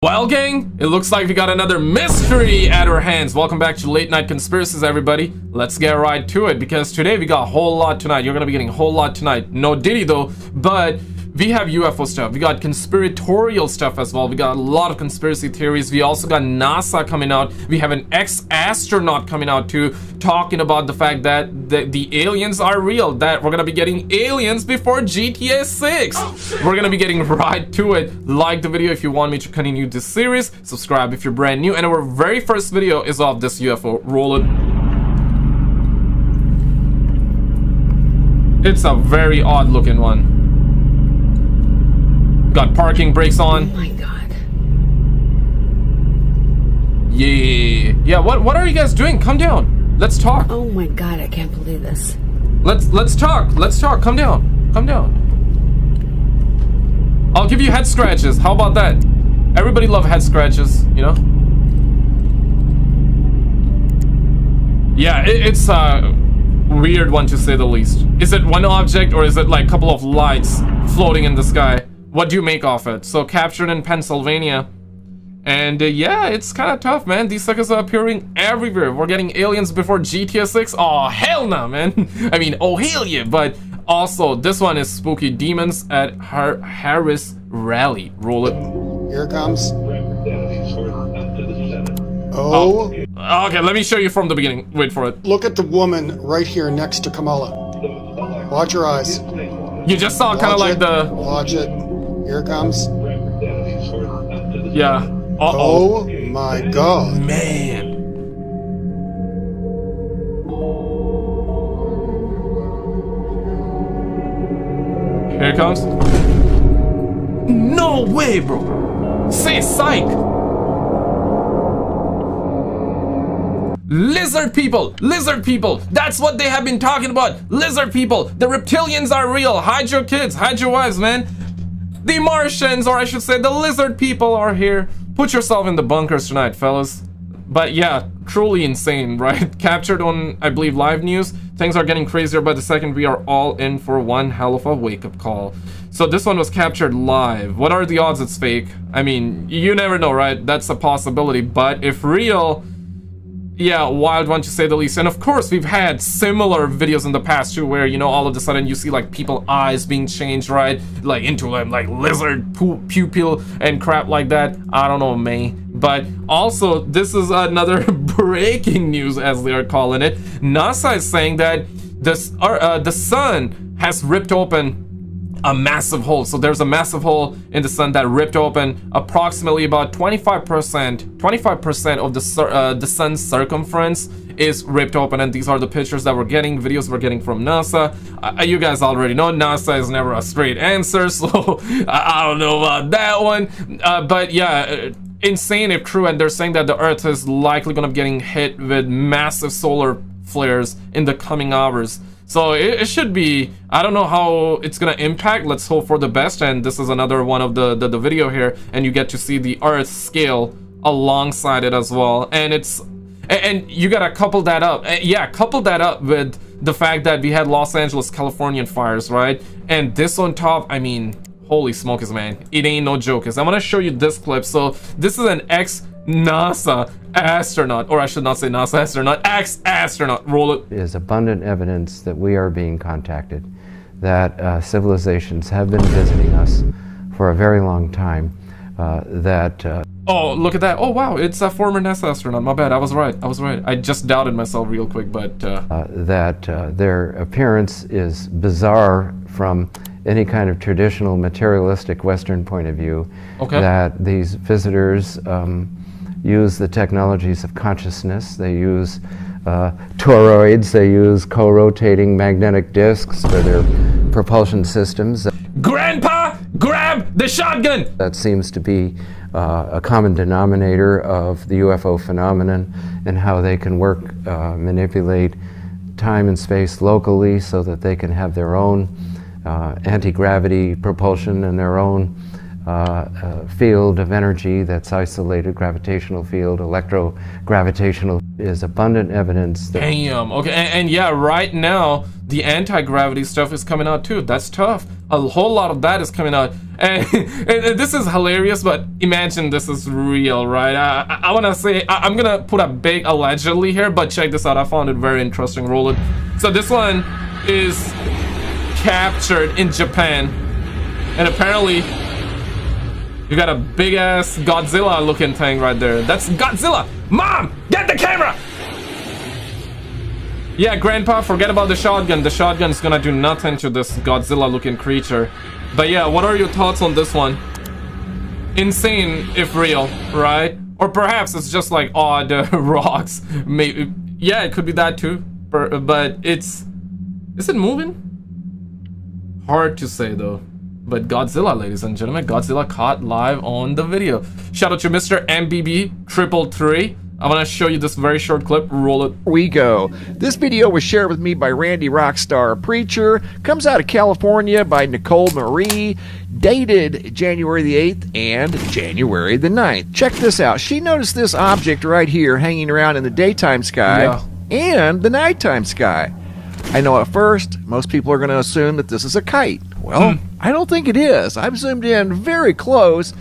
Well, gang, it looks like we got another mystery at our hands. Welcome back to Late Night Conspiracies, everybody. Let's get right to it, because today we got a whole lot tonight. You're gonna be getting a whole lot tonight. No Diddy though, but we have UFO stuff. We got conspiratorial stuff as well. We got a lot of conspiracy theories. We also got NASA coming out. We have an ex-astronaut coming out too, talking about the fact that the aliens are real, that we're gonna be getting aliens before GTA 6. We're gonna be getting right to it. Like the video if you want me to continue this series. Subscribe if you're brand new. And our very first video is of this UFO. Roll it. It's a very odd looking one. Got parking brakes on. Oh my god. Yeah. What are you guys doing? Come down. Let's talk. Oh my god, I can't believe this. Let's talk. Let's talk. Come down. Come down. I'll give you head scratches. How about that? Everybody love head scratches, you know? Yeah, it's a weird one to say the least. Is it one object or is it like a couple of lights floating in the sky? What do you make of it? So captured in Pennsylvania. And yeah, it's kind of tough, man. These suckers are appearing everywhere. We're getting aliens before GTA 6. Oh, hell no, man. I mean, oh, hell yeah. But also, this one is spooky. Demons at Harris Rally. Roll it. Here it comes. Oh. Okay, let me show you from the beginning. Wait for it. Look at the woman right here next to Kamala. Watch your eyes. You just saw kind of like the... Watch it. Here it comes. Yeah. Oh my god. Man. Here it comes. No way, bro. Say psych. Lizard people! Lizard people! That's what they have been talking about! Lizard people! The reptilians are real! Hide your kids! Hide your wives, man! The Martians, or I should say the lizard people, are here! Put yourself in the bunkers tonight, fellas. But yeah, truly insane, right? Captured on, I believe, live news. Things are getting crazier by the second. We are all in for one hell of a wake-up call. So this one was captured live. What are the odds it's fake? I mean, you never know, right? That's a possibility. But if real... yeah, wild one to say the least. And of course, we've had similar videos in the past too, where, you know, all of a sudden you see like people's eyes being changed, right? Like into like lizard pupil and crap like that. I don't know, man. But also, this is another breaking news, as they are calling it. NASA is saying that this the sun has ripped open a massive hole. So there's a massive hole in the sun that ripped open. Approximately about 25% of the sun's circumference is ripped open, and these are the pictures that we're getting, videos we're getting from NASA. You guys already know NASA is never a straight answer, so I don't know about that one. But yeah, insane if true, and they're saying that the Earth is likely gonna be getting hit with massive solar flares in the coming hours. So it should be, I don't know how it's gonna impact. Let's hope for the best. And this is another one of the video here, and you get to see the Earth scale alongside it as well. And you gotta couple that up. Yeah, couple that up with the fact that we had Los Angeles, Californian fires, right? And this on top, I mean, holy smokes, man, it ain't no joke. I'm gonna show you this clip. So this is an ex-NASA astronaut, or I should not say NASA astronaut, ex-astronaut. Roll it. There's abundant evidence that we are being contacted, that civilizations have been visiting us for a very long time, oh, look at that. Oh wow, it's a former NASA astronaut. My bad, I was right. I just doubted myself real quick, but their appearance is bizarre from any kind of traditional materialistic Western point of view. Okay. That these visitors use the technologies of consciousness. They use toroids. They use co-rotating magnetic disks for their propulsion systems. Grandpa, grab the shotgun! That seems to be a common denominator of the UFO phenomenon, and how they can work, manipulate time and space locally so that they can have their own anti-gravity propulsion and their own field of energy that's isolated, gravitational field, electrogravitational, is abundant evidence that... Damn, okay, and yeah, right now, the anti-gravity stuff is coming out too. That's tough. A whole lot of that is coming out. And this is hilarious, but imagine this is real, right? I want to say, I'm going to put a big allegedly here, but check this out. I found it very interesting. Roll it. So this one is captured in Japan. And apparently, you got a big-ass Godzilla-looking thing right there. That's Godzilla! Mom! Get the camera! Yeah, Grandpa, forget about the shotgun. The shotgun's gonna do nothing to this Godzilla-looking creature. But yeah, what are your thoughts on this one? Insane if real, right? Or perhaps it's just like odd rocks. Maybe. Yeah, it could be that too. But it's... Is it moving? Hard to say though. But Godzilla, ladies and gentlemen, Godzilla caught live on the video. Shout out to Mr. MBB333. I want to show you this very short clip. Roll it. Here we go. This video was shared with me by Randy Rockstar Preacher. Comes out of California by Nicole Marie. Dated January the 8th and January the 9th. Check this out. She noticed this object right here hanging around in the daytime sky and the nighttime sky. I know at first, most people are going to assume that this is a kite. Well, I don't think it is. I've zoomed in very close.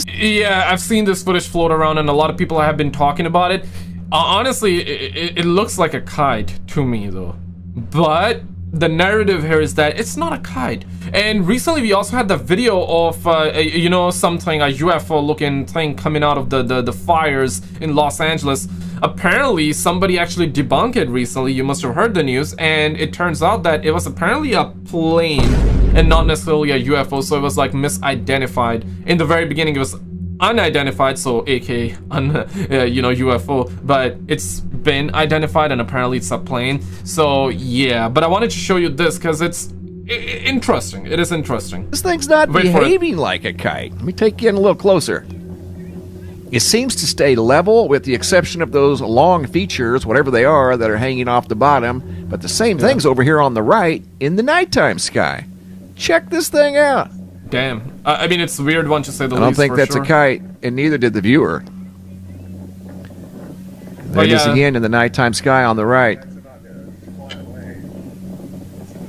Yeah, I've seen this footage float around and a lot of people have been talking about it. Honestly, it looks like a kite to me though. But the narrative here is that it's not a kite. And recently we also had the video of, you know, something, a UFO looking thing coming out of the fires in Los Angeles. Apparently, somebody actually debunked it recently. You must have heard the news. And it turns out that it was apparently a plane and not necessarily a UFO. So it was like misidentified. In the very beginning, it was unidentified, so aka you know, UFO, but it's been identified and apparently it's a plane. So yeah, but I wanted to show you this because it's interesting. It is interesting. This thing's not behaving like a kite. Let me take you in a little closer. It seems to stay level with the exception of those long features, whatever they are, that are hanging off the bottom, but the same thing's over here on the right in the nighttime sky. Check this thing out. Damn. I mean, it's a weird one to say the least. I don't think that's a kite, and neither did the viewer. There it is again in the nighttime sky on the right.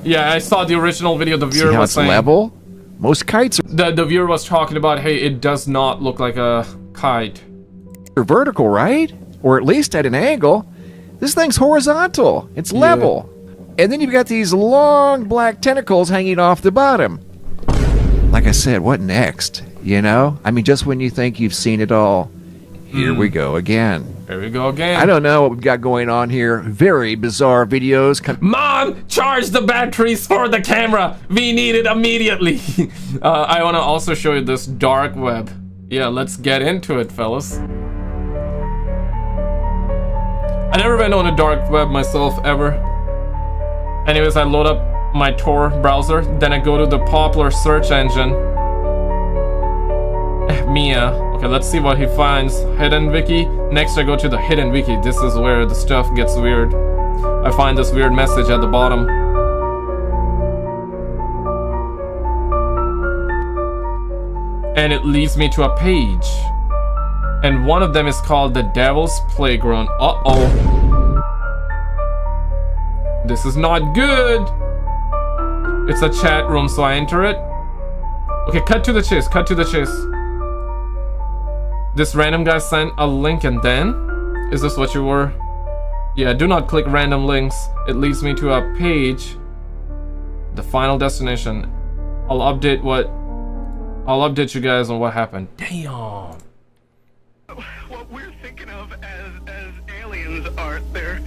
Yeah, I saw the original video. The viewer See how was it's saying level. Most kites are the viewer was talking about, hey, it does not look like a kite. They're vertical, right? Or at least at an angle. This thing's horizontal. It's level. And then you've got these long black tentacles hanging off the bottom. Like I said, what next? You know? I mean, just when you think you've seen it all, here we go again. Here we go again. I don't know what we've got going on here. Very bizarre videos. Mom, charge the batteries for the camera. We need it immediately. I want to also show you this dark web. Yeah, let's get into it, fellas. I never went on a dark web myself, ever. Anyways, I load up my Tor browser, then I go to the popular search engine. Mia. Okay, let's see what he finds. Hidden wiki. Next I go to the hidden wiki. This is where the stuff gets weird. I find this weird message at the bottom. And it leads me to a page. And one of them is called the Devil's Playground. Uh-oh. This is not good. It's a chat room, so I enter it. Okay, cut to the chase, cut to the chase. This random guy sent a link and then? Is this what you were? Yeah, do not click random links. It leads me to a page. The final destination. I'll update you guys on what happened. Damn. What we're thinking of as aliens are they're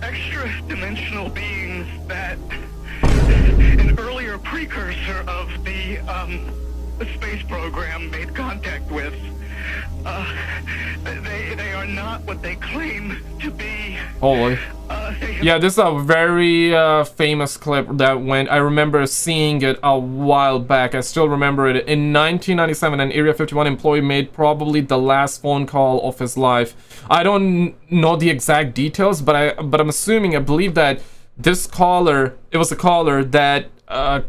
extra dimensional beings that an earlier precursor of the space program made contact with. They are not what they claim to be. Holy. Yeah, this is a very famous clip that went. I remember seeing it a while back. I still remember it. In 1997, an Area 51 employee made probably the last phone call of his life. I don't know the exact details, but I'm assuming, I believe that this caller, it was a caller that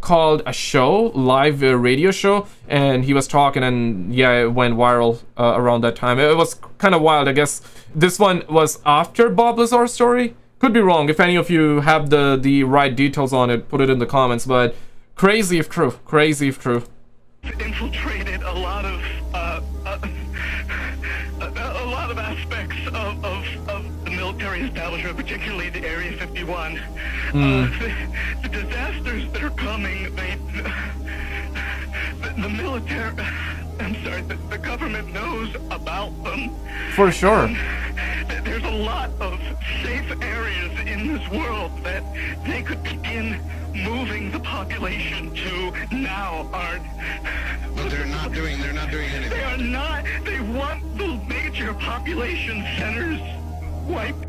called a show, live radio show, and he was talking, and yeah, it went viral around that time. It was kind of wild. I guess this one was after Bob Lazar's story. Could be wrong. If any of you have the right details on it, put it in the comments. But crazy if true. Crazy if true. Infiltrated a lot of aspects of the military establishment, particularly the Area 51. The disasters that are coming, the military, I'm sorry, the government knows about them. For sure. There's a lot of safe areas in this world that they could begin moving the population to now, Art. But they're not doing anything. They are not. They want the major population centers wiped.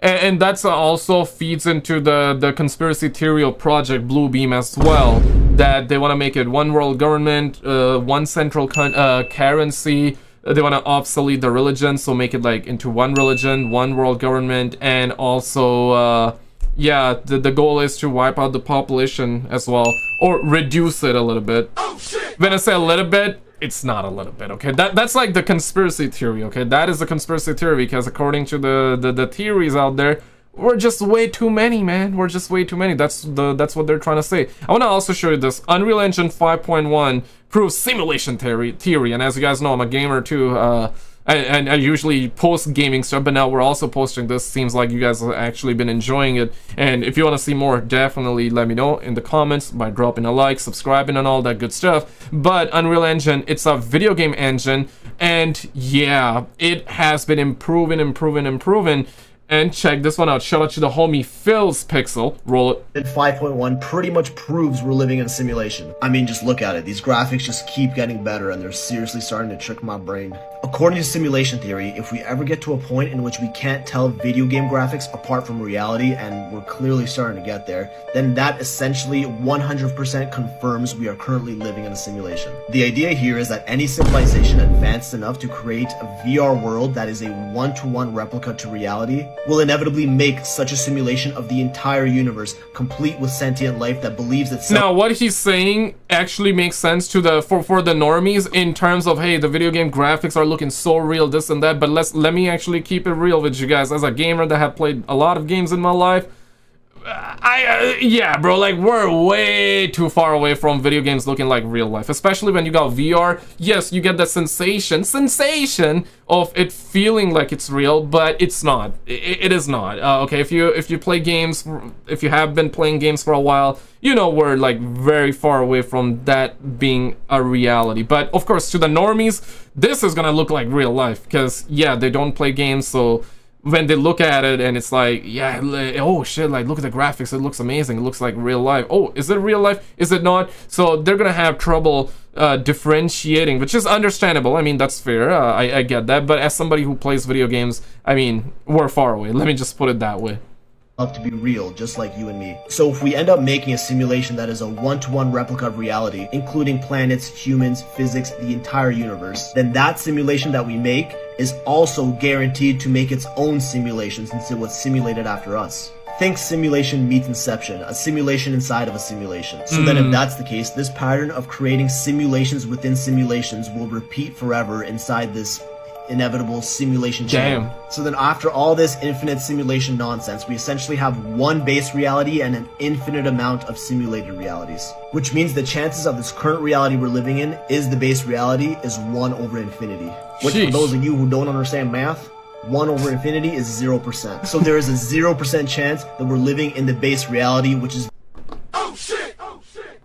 And that's also feeds into the conspiracy theory of Project Bluebeam as well, that they want to make it one world government, one central currency. They want to obsolete the religion, so make it like into one religion, one world government, and also yeah, the goal is to wipe out the population as well, or reduce it a little bit. Oh, shit. When I say a little bit, it's not a little bit, okay? That's like the conspiracy theory, okay? That is the conspiracy theory, because according to the theories out there, we're just way too many, man. We're just way too many. That's what they're trying to say. I want to also show you this. Unreal Engine 5.1 proves simulation theory. And as you guys know, I'm a gamer too. And I usually post gaming stuff, but now we're also posting this. Seems like you guys have actually been enjoying it. And if you want to see more, definitely let me know in the comments by dropping a like, subscribing, and all that good stuff. But Unreal Engine, it's a video game engine, and yeah, it has been improving. And check this one out. Shout out to the homie Phil's Pixel. Roll it. And 5.1 pretty much proves we're living in a simulation. I mean, just look at it. These graphics just keep getting better, and they're seriously starting to trick my brain. According to simulation theory, if we ever get to a point in which we can't tell video game graphics apart from reality, and we're clearly starting to get there, then that essentially 100% confirms we are currently living in a simulation. The idea here is that any civilization advanced enough to create a VR world that is a one-to-one replica to reality will inevitably make such a simulation of the entire universe, complete with sentient life that believes itself. Now, what he's saying actually makes sense to the for the normies in terms of, hey, the video game graphics are looking so real, this and that. But let me actually keep it real with you guys. As a gamer that have played a lot of games in my life, yeah, bro, like, we're way too far away from video games looking like real life, especially when you got VR. Yes, you get the sensation of it feeling like it's real, but it's not. It is not. Okay, if you play games, if you have been playing games for a while, you know we're like very far away from that being a reality. But of course, to the normies, this is gonna look like real life, because yeah, they don't play games, so when they look at it and it's like, yeah, oh shit, like, look at the graphics, it looks amazing, it looks like real life. Oh, is it real life? Is it not? So they're gonna have trouble differentiating, which is understandable. I mean, that's fair. I get that. But as somebody who plays video games, I mean, we're far away. Let me just put it that way. Up to be real, just like you and me. So if we end up making a simulation that is a one-to-one replica of reality, including planets, humans, physics, the entire universe, then that simulation that we make is also guaranteed to make its own simulation, since it was simulated after us. Think simulation meets Inception, a simulation inside of a simulation. So then if that's the case, this pattern of creating simulations within simulations will repeat forever inside this inevitable simulation chain. Damn. So then after all this infinite simulation nonsense, we essentially have one base reality and an infinite amount of simulated realities. Which means the chances of this current reality we're living in is the base reality is 1 over infinity. Which, for those of you who don't understand math, 1 over infinity is 0%. So there is a 0% chance that we're living in the base reality, which is... Oh shit! Oh shit!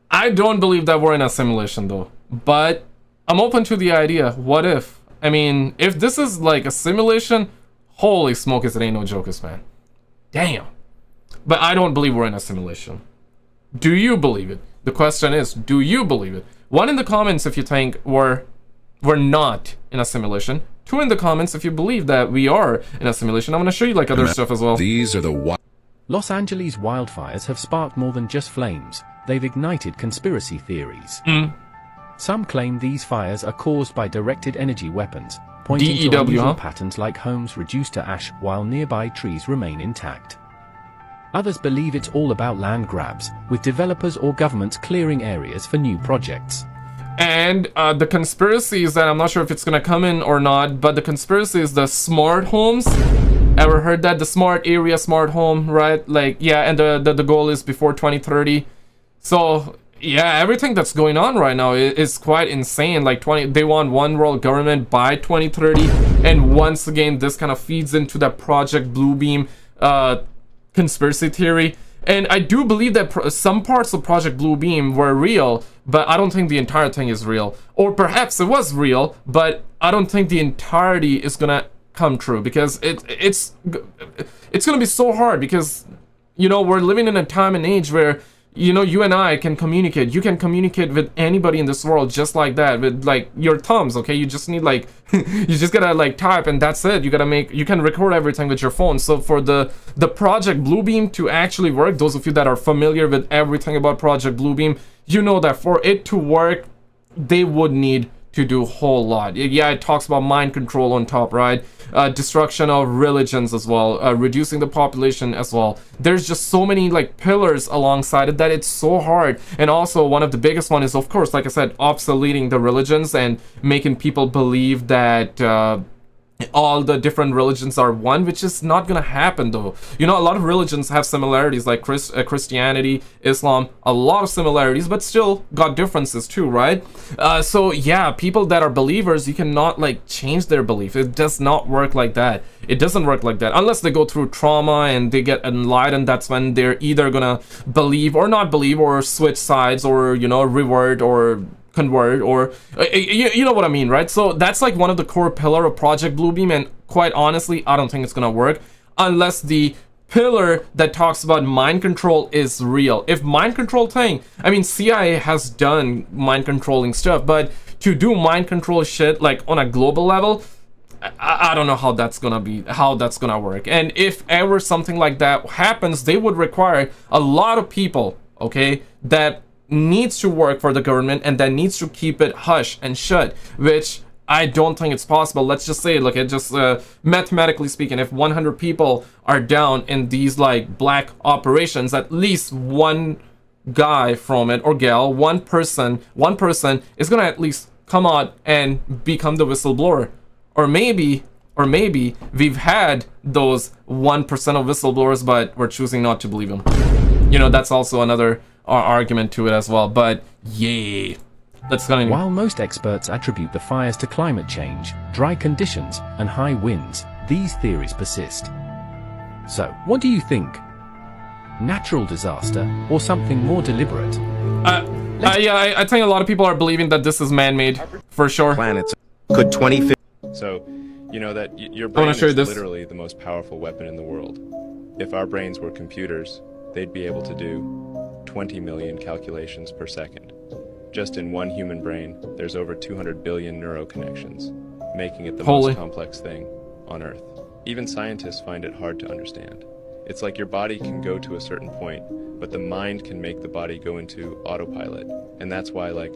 I don't believe that we're in a simulation though, but I'm open to the idea. What if? I mean, if this is like a simulation, holy smokes, it ain't no jokers, man. Damn. But I don't believe we're in a simulation. Do you believe it? The question is, do you believe it? 1 in the comments if you think we're not in a simulation. 2 in the comments if you believe that we are in a simulation. I'm gonna show you like other stuff as well. These are the Los Angeles wildfires have sparked more than just flames. They've ignited conspiracy theories. Some claim these fires are caused by directed energy weapons, pointing to unusual patterns like homes reduced to ash while nearby trees remain intact. Others believe it's all about land grabs, with developers or governments clearing areas for new projects. And the conspiracy is that, I'm not sure if it's gonna come in or not, but the conspiracy is the smart homes. Ever heard that? The smart area, smart home, right? Like, yeah, and the goal is before 2030. So, yeah, everything that's going on right now is quite insane. Like, they want one world government by 2030. And once again, this kind of feeds into that Project Bluebeam conspiracy theory. And I do believe that some parts of Project Bluebeam were real, but I don't think the entire thing is real. Or perhaps it was real, but I don't think the entirety is gonna come true, because it's gonna be so hard, because, you know, we're living in a time and age where, you know, you and I can communicate. You can communicate with anybody in this world just like that, with like your thumbs, okay? You just need like, you just gotta like type and that's it. You can record everything with your phone. So for the Project Bluebeam to actually work, those of you that are familiar with everything about Project Bluebeam, you know that for it to work, they would need to do a whole lot. Yeah, it talks about mind control on top, right? Destruction of religions as well, reducing the population as well. There's just so many like pillars alongside it that it's so hard. And also one of the biggest one is, of course, like I said, obsoleting the religions and making people believe that all the different religions are one, which is not gonna happen though. You know, a lot of religions have similarities, like Christianity, Islam, a lot of similarities, but still got differences too, right? So yeah, people that are believers, you cannot like change their belief. It does not work like that. It doesn't work like that unless they go through trauma and they get enlightened. That's when they're either gonna believe or not believe, or switch sides, or, you know, revert or convert, or you know what I mean, right? So that's like one of the core pillar of Project Bluebeam, and quite honestly, I don't think it's gonna work unless the pillar that talks about mind control is real. If mind control thing, I mean, CIA has done mind controlling stuff, but to do mind control shit like on a global level, I don't know how that's gonna work. And if ever something like that happens, they would require a lot of people, okay, that needs to work for the government and that needs to keep it hush and shut, which I don't think it's possible. Let's just say, look, it just mathematically speaking, if 100 people are down in these like black operations, at least one guy from it, or gal, one person is gonna at least come out and become the whistleblower. Or maybe we've had those 1% of whistleblowers, but we're choosing not to believe them. You know, that's also another argument to it as well. But yeah, let's go. While most experts attribute the fires to climate change, dry conditions, and high winds, these theories persist. So, what do you think? Natural disaster or something more deliberate? Yeah, I think a lot of people are believing that this is man-made, for sure. Planets could 2050. So, you know that your brain is literally the most powerful weapon in the world. If our brains were computers, they'd be able to do 20 million calculations per second. Just in one human brain, there's over 200 billion neuroconnections, making it the most complex thing on Earth. Even scientists find it hard to understand. It's like your body can go to a certain point, but the mind can make the body go into autopilot. And that's why, like,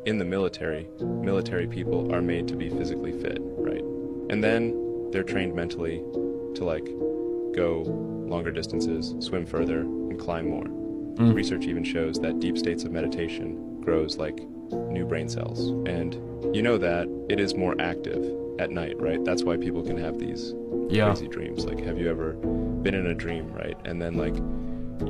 in the military people are made to be physically fit, right? And then they're trained mentally to, like, go longer distances, swim further, and climb more. Research even shows that deep states of meditation grows like new brain cells. And you know that it is more active at night, right? That's why people can have these crazy dreams. Like, have you ever been in a dream, right? And then like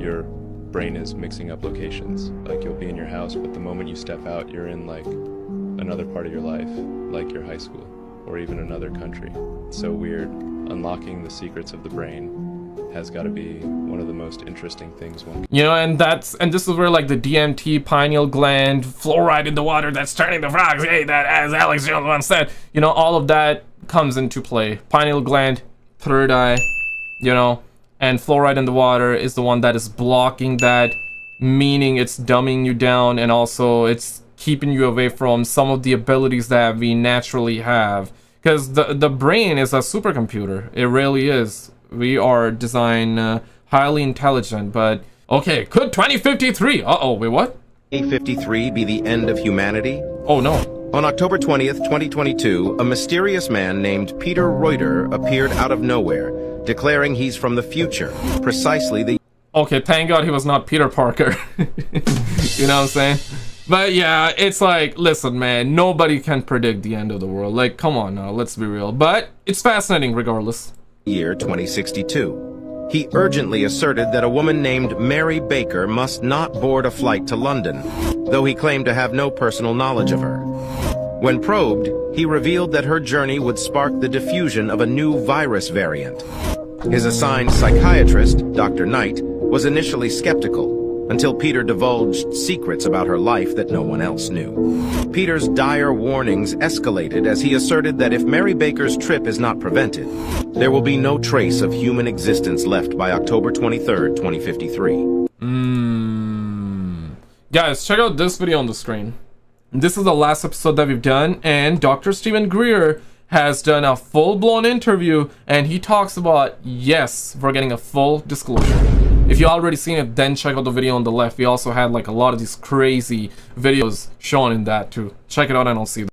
your brain is mixing up locations. Like, you'll be in your house, but the moment you step out, you're in like another part of your life, like your high school or even another country. It's so weird. Unlocking the secrets of the brain has got to be one of the most interesting things one can. You know, and this is where like the DMT, pineal gland, fluoride in the water that's turning the frogs, hey, that, as Alex Jones once said, you know, all of that comes into play. Pineal gland, third eye, you know, and fluoride in the water is the one that is blocking that, meaning it's dumbing you down, and also it's keeping you away from some of the abilities that we naturally have. Because the brain is a supercomputer. It really is. We are designed highly intelligent, but okay, could 2053? Uh-oh, wait, what? 2053 be the end of humanity? Oh no. On October 20th, 2022, a mysterious man named Peter Reuter appeared out of nowhere, declaring he's from the future, precisely the... Okay, thank God he was not Peter Parker. You know what I'm saying? But yeah, it's like, listen, man, nobody can predict the end of the world. Like, come on now, let's be real. But it's fascinating regardless. Year 2062. He urgently asserted that a woman named Mary Baker must not board a flight to London, though he claimed to have no personal knowledge of her. When probed, he revealed that her journey would spark the diffusion of a new virus variant. His assigned psychiatrist, Dr. Knight, was initially skeptical, until Peter divulged secrets about her life that no one else knew. Peter's dire warnings escalated as he asserted that if Mary Baker's trip is not prevented, there will be no trace of human existence left by October 23rd, 2053. Guys, check out this video on the screen. This is the last episode that we've done, and Dr. Stephen Greer has done a full-blown interview, and he talks about, yes, we're getting a full disclosure. If you already seen it, then check out the video on the left. We also had like a lot of these crazy videos shown in that too. Check it out and I'll see you.